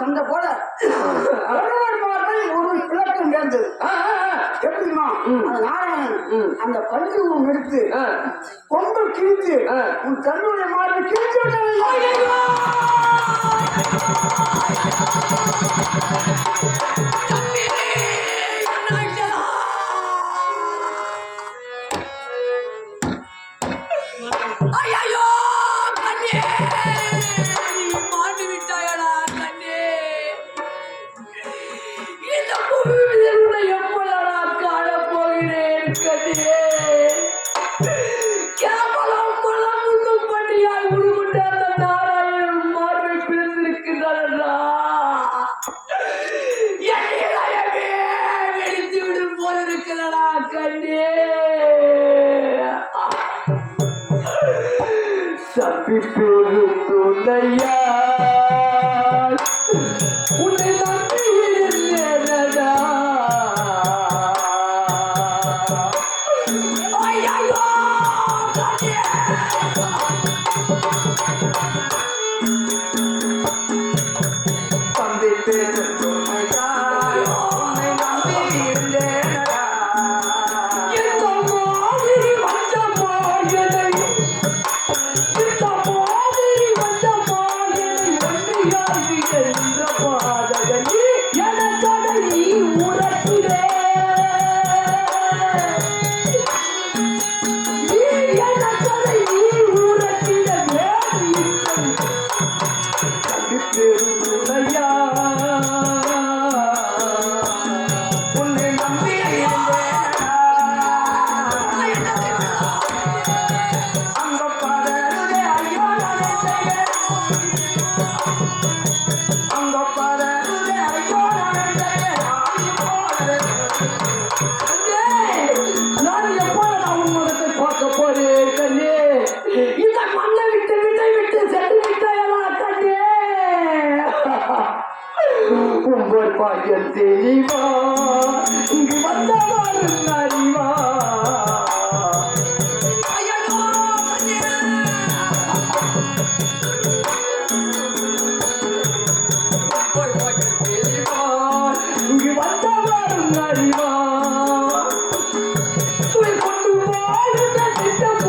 சண்டை போட ஒரு விளக்கம் நேர்ந்தது. எப்படிமா அந்த நாராயணன் அந்த பள்ளி உன் எடுத்து கொண்டு கிழித்து உன் தன்னுடைய மாதிரி கிழித்து விட்டாங்க. தப்பிப்பேரு துணையா உன்னை நம்பி இருந்தேனடா. தம்பிப்பேரு துணையா உன்னை நம்பி இருந்தேனடா. இந்த மாதிரி வந்தமா என்னை உங்கள் பாக்கியம் தெளிவா இங்கு வந்தவாறு அறிவா. இங்கு வந்தவாறு அறிவா. கொண்டு வாழ்ந்த திட்டம்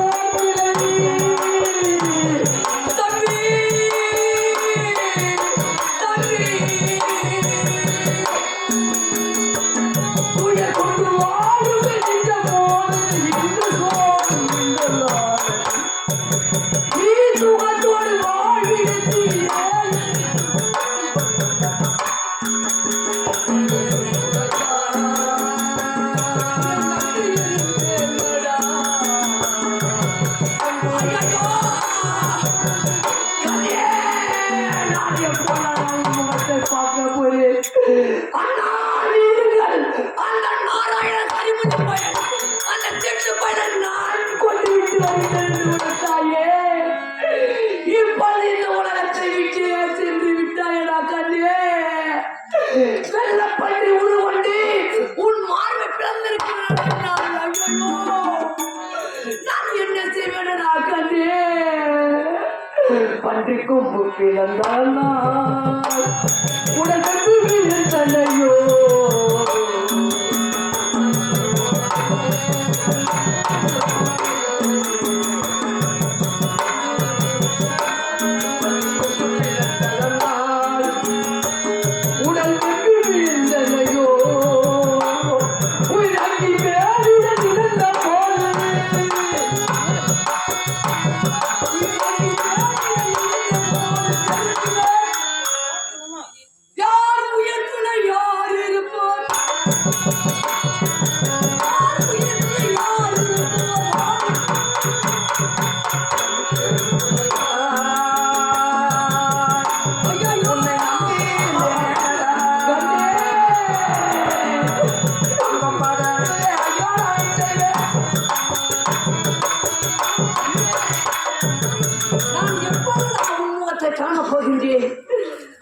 வெள்ளப்பள்ளி உருவண்டி உன் மார்பை பிளந்திருக்கிறான். நான் என்ன செய்வேனா கண்ணே? பன்றி கொம்பு பிளந்தால் உடலுக்கு விழுந்தனையோ.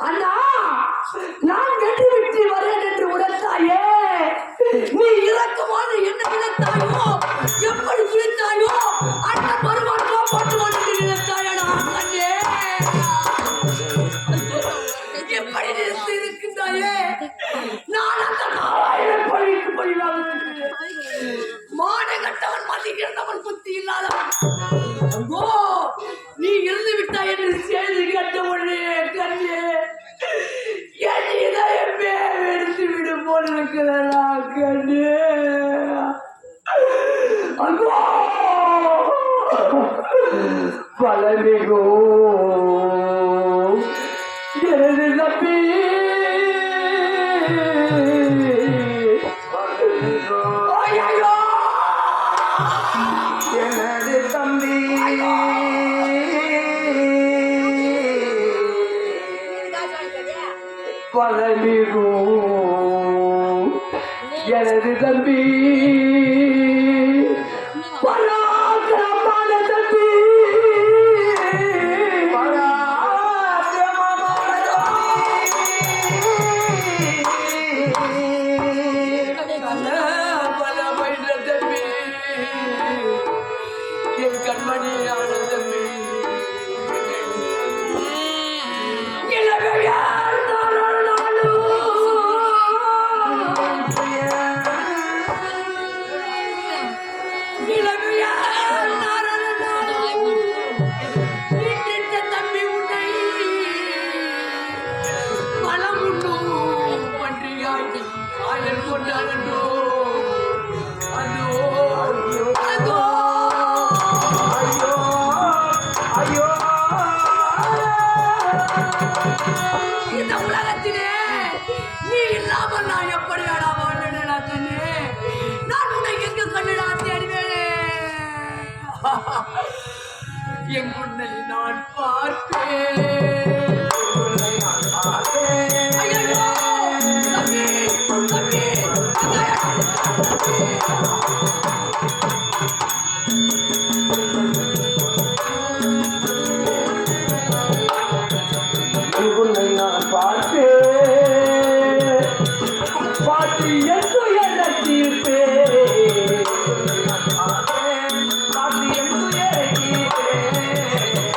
அண்ணா, நான் வெற்றி வெற்றி வரேன் என்று உணர்த்தாயே. நீ இறக்குமாறு என்ன நினைத்தாயோ, எப்படி நினைத்தாயோ, அண்ணன் வருவானோ போட்டு வந்து நினைத்தாயடா கண்ணே. எப்படி பார்த்து இருக்கின்றாயே, நான் அந்த நாராயண பழிக்கு பழிவாக மானகட்டவன் மதிக்கிறவன் புத்தி இல்லாதவன். அங்கோ நீ இருந்து விட்டாய் என்று செய்தி கேட்ட உடனே கண்ணே என் இதயமே வெடித்து விடும் போல் இருக்கிறதா கண்ணே. அங்கோ பலமிகோ எனது தம்பி எனது தம்பி பலமிகோ எனது தம்பி பராக்கிரமான தம்பி பலமைந்த தம்பி என் கண்மணியான தம்பி இளமையார் தம்பி உன்னை பலம் உண்ணும் பன்றியாய் ஆயல் கொண்டாடோ அதோ அதோ ஐயோ ஐயோ இந்த உலகத்திலே நீ இல்லாமல் நான் எப்படி வாழ்ந்தேனா கண்ணே? நான் உன்னை எங்க கண்ணிடா தேடுவேனே? என் உன்னை நான் பார்ப்பேன். ஐயையோ! தம்பி, தம்பி, உன்னை நான் பார்த்தேன் பார்த்து என்று என்ன தீர்ப்பேன். பார்த்து என்று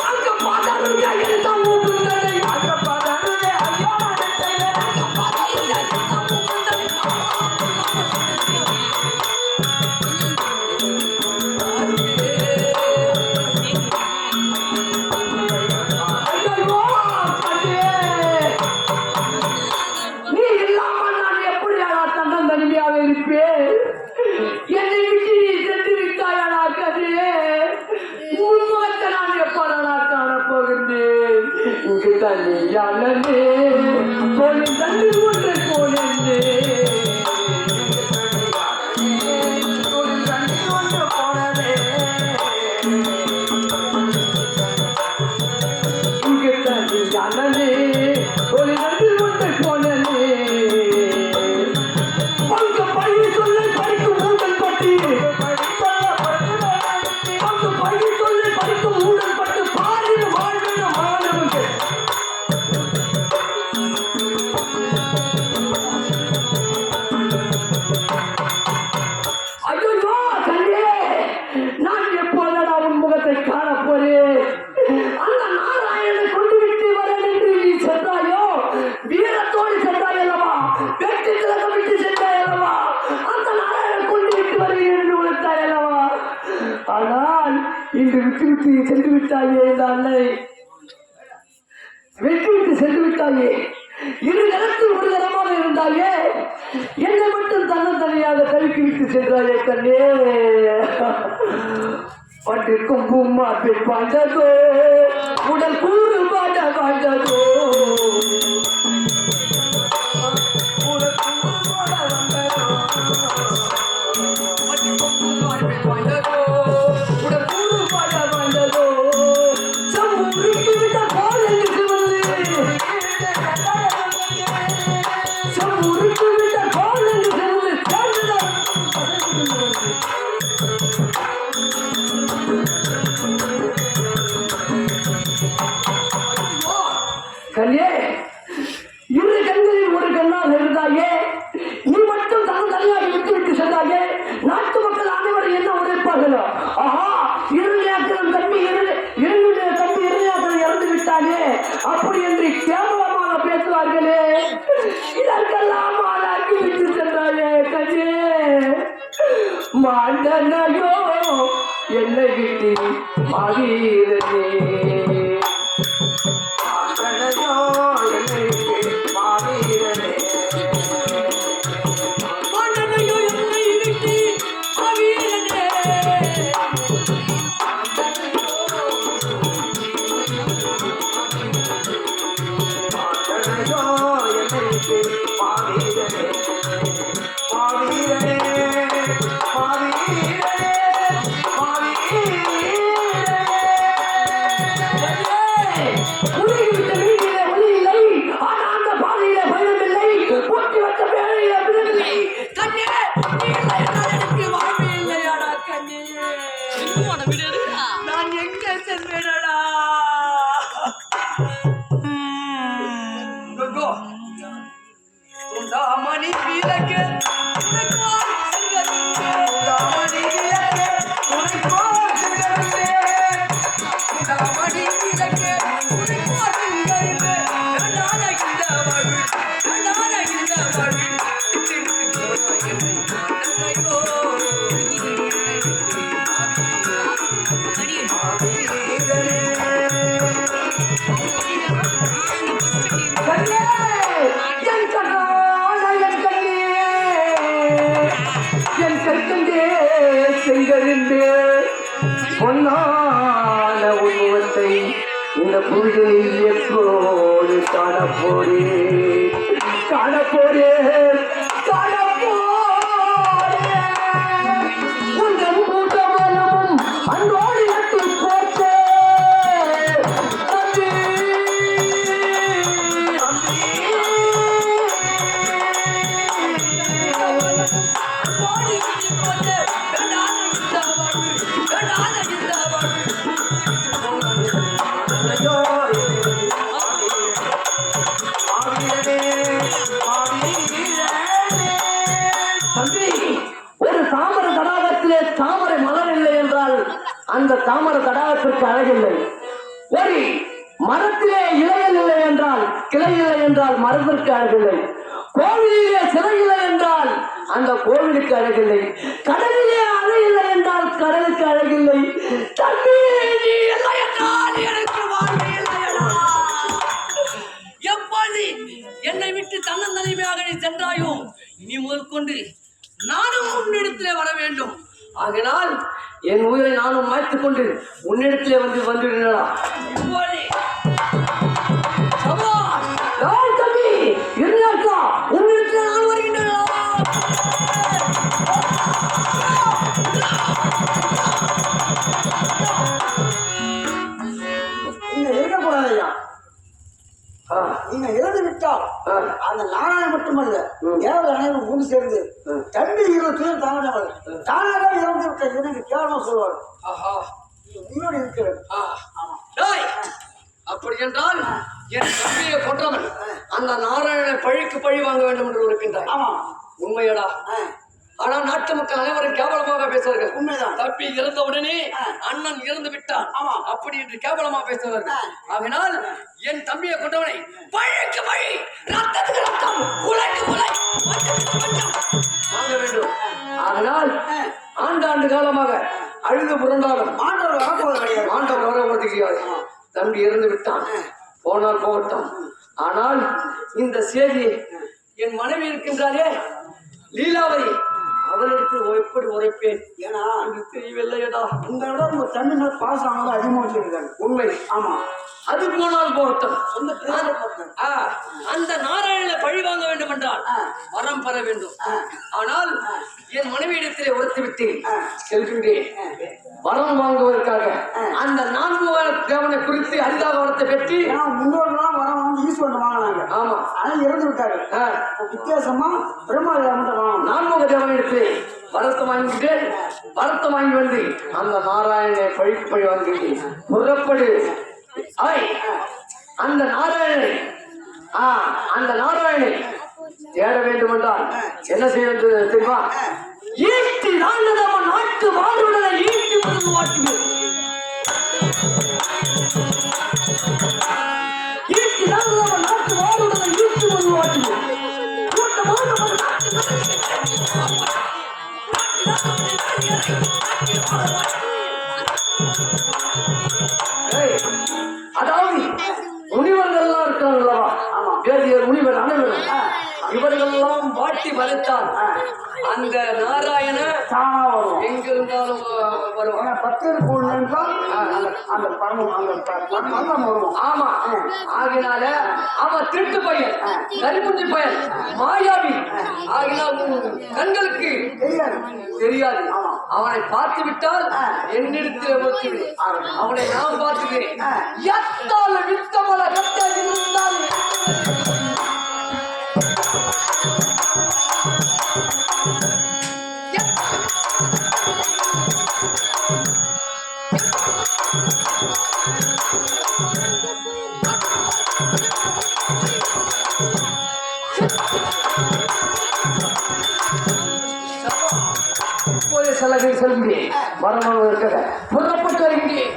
அங்க பார்த்தாலும் எல்லாம் ஊக்குங்களை அங்க பதனே ஐயோ நீ இல்லாமல் நான் எப்படி தன்னம் தனிமையாக இருப்பேன்? என்னை விட்டு நீ சென்று விட்டாயடா கண்ணே. உன்முகத்தை நான் எப்படா காணப்போகின்றேன்? இங்கு தனியானே போலி தண்ணி ஒன்று போனே இங்கு தனியானே போலி தண்ணி ஒன்று போனே. பங்கு பள்ளி சொல்லை படிக்கும் ஊழல் பட்டி பங்கு பள்ளி சொல்லை படிக்கும் ஊழல் பட்டு பாரில் வாழ்கிற மாணவர்கள் ஐயோ கண்ணே, நான் எப்போதடா உன் முகத்தை காணப் போறேன்? அந்த நாராயணனை கொண்டு விட்டு வரேன் என்று நீ சென்றாயோ, வீரத்தோடு சென்றாய் அல்லவா, வெற்றி திலகம் விட்டு சென்றாய் அல்லவா, அந்த நாராயணன் கொண்டு விட்டு வருகிறேன் என்று உழைத்தாய் அல்லவா. ஆனால் இன்று விட்டு சென்று விட்டாயே இந்த அன்னை, வெற்றி விட்டு சென்று விட்டாயே. இரு நேரத்தில் ஒரு தரமாக இருந்தாயே, என்னை மட்டும் தன்னந்தனியாக கழுக்கி விட்டு சென்றாயே கண்ணே. பட்டு கொம்பும் மாற்றி பாண்டதோ, உடல் கூறு பாட பாண்டதோ, பட்டு கொம்பும் மாற்றி பாண்டதோ, உடல் கூறு பாட பாண்டதோ, சம்புரிக்கு விட்ட போல் என்று சிவந்து சம்புரிக்கு விட்ட போல் என்று சிவந்து சேர்ந்துதான் கண்ணே, இரு கண்களில் ஒரு கண்ணாக இருந்தாயே, நீ மட்டும் தன் தனியாக விட்டு சென்றாயே. நாட்டு மக்கள் அனைவரும் என்ன உழைப்பார்களோ? ஆஹா, இருநியாக்கள் தம்பி தம்பி இருநியாக்கள் இறந்து விட்டானே அப்படி என்று கேவலமாக பேசுவார்களே. கண்ணையோ என்னை விட்டு மாவீரனே கண்ணையோ என்னை விட்டு மாவீரனே கண்ணையோ என்னை விட்டு மாவீரனே கண்ணையோ என்னை விட்டு மாவீரனே மாவீரனே மாவீரனே குடிவிட்ட வீட்டிலே ஒளி இல்லை ஆனா அந்த பாதையிலே பயணமில்லை போட்டி வந்த வேலையிலே விடவில்லை கண்ணே நீ இல்லை என்றால் எனக்கு வாழ்வே இல்லையாடா கண்ணே நான் எங்க செல்வேனடா துண்டாமணி விளக்கு தாமணி விளக்கே உனக்கோர் சிங்கமே துண்டாமணி விளக்கு செங்கறிந்து பொன்னான உருவத்தை இந்த பூஜையில் எப்போது காணப்போரே காணப்போரே காணப்போரே உங்கள் கூட்டமனமும் அன்றோடு நட்டு போச்சே தம்பி கண்ணையோ மாவீரனே மாவீரனே தம்பி ஒரு தாமர தடாகத்திலே தாமரை மலர் இல்லை என்றால் அந்த தாமர தடாகத்திற்கு அழகில்லை ஒரு மரத்திலே இலைகள் இல்லை என்றால் கிளை இல்லை என்றால் மரத்திற்கு அழகில்லை கோவிலிலே சிலை இல்லை என்றால் அந்த கோவிலுக்கு அழகில்லை கடலிலே அலை இல்லை என்றால் கடலுக்கு அழகில்லை தம்பி நீ இல்லை என்றால் எனக்கு வாழ்வே இல்லையடா எப்போது என்னை விட்டு தன்னந்தனிமையாக நீ சென்றாயோ இனி முதல் கொண்டு நானும் உன்னிடத்திலே வர வேண்டும் ஆகினால் என் உயிரை நானும் மாய்த்துக் கொண்டு உன்னிடத்திலே வந்துவிடா தம்பி இருந்தா உன்னிடத்திலே நான் வருகின்றேன் நீங்க இருக்கக்கூடாது ஐயா நீங்க இறந்து விட்டால் அந்த நாராயணன் மட்டுமல்ல ஏழு அனைவரும் ஒன்று சேர்ந்து தம்பி இருபத்தி தானவர் தானாக இறந்து விட்ட எனக்கு கேவலமா சொல்வார் உயிரோடு இருக்கிறது அப்படி என்றால் என் தம்பியை கொன்றவன் அந்த நாராயணனை பழிக்கு பழி வாங்க வேண்டும் என்று இருக்கின்றார் ஆமா உண்மையடா ஆனா நாட்டு மக்கள் அனைவரும் கேவலமாக பேசுவார்கள் உண்மைதான். தப்பி இறந்த உடனே அண்ணன் இறந்து விட்டான் ஆமா. அப்படி என்று கேவலமாக பேசுவார்கள் ஆகினால் என் தம்பியை கொண்டவனை பழிக்கு பழி ரத்தத்துக்கு ரத்தம் குலைக்கு குலை வாங்க வேண்டும் ஆகினால் ஆண்டாண்டு காலமாக அழுது புரண்டாலும் ஆண்டவர் வரப்போவது கிடையாது. ஆண்டவர் வரப்போவது கிடையாது தம்பி இறந்து விட்டான் போனால் போகட்டும் ஆனால் இந்த செய்தியை என் மனைவி இருக்கின்றாரே லீலாவதி அவளுக்கு எப்படி உரைப்பேன் ஏன்னா என்று தெரியவில்லையடா இந்த விட உங்க தம்பி மேல பாசம் அவங்க அதிகமா வச்சிருக்காங்க. உண்மை ஆமா அது போனால் போகட்டும் சொந்த பேரை பார்த்தேன். அந்த நாராயணனை பழி வாங்க வேண்டும் என்றால் வரம் பெற வேண்டும் ஆனால் என் மனைவியிடத்திலே உரைத்து விட்டு செல்கின்றேன் வரம் வாங்குவதற்காக அந்த நான்கு தேவனை குறித்து அரிதாக வரத்தை பெற்று ஏன்னா முன்னோர்கள்லாம் வர வாங்கி ஈஸ்வரன் வாங்கினாங்க. ஆமா ஆனா இறந்து விட்டாரு. வித்தியாசமா பிரம்மாவிடம் வாங்கணும். நான்முக தேவனிடத்திலே வரத்தை வாங்கிட்டு வரத்தை வாங்கி வந்து அந்த நாராயணனை பழிக்கு பழி வாங்கிட்டு புறப்படு அந்த நாராயணனை அந்த நாராயணனை தேட வேண்டும் என்றால் என்ன செய்ய வேண்டும் தெரியுமா? ஈட்டி நம்ம நாட்டு வாழ்வுடனை ஈட்டி மருந்து வாட்டுவோம். ஈட்டி நம்ம நாட்டு வாழ்வுடனை ஈட்டி மருந்து வாட்டுவோம். கூட்டமாக நம்ம நாட்டு இவர் அனைவரும் இவர்களெல்லாம் வாட்டி வதைத்தான் அந்த நாராயண தானா வரும். எங்க இருந்தாலும் வருவான். ஏன்னா பக்தருக்கு உள்ள என்றால் அந்த பணம் அந்த பணம் வரும். ஆமா, ஆகினால அவன் திருட்டு பையன், கரிமுஞ்சி பையன், மாயாவி. ஆகினால் உன் கண்களுக்கு தெரியாது. தெரியாது. அவனை பார்த்து விட்டால் என்னிடத்தில் ஒத்துவிடு. அவனை நான் பார்த்துக்கிறேன். எத்தால வித்தமல கட்ட இருந்தால் சலகை செல்கிறேன். வரணும் இருக்கிற புறப்பட்டு வருகிறேன்.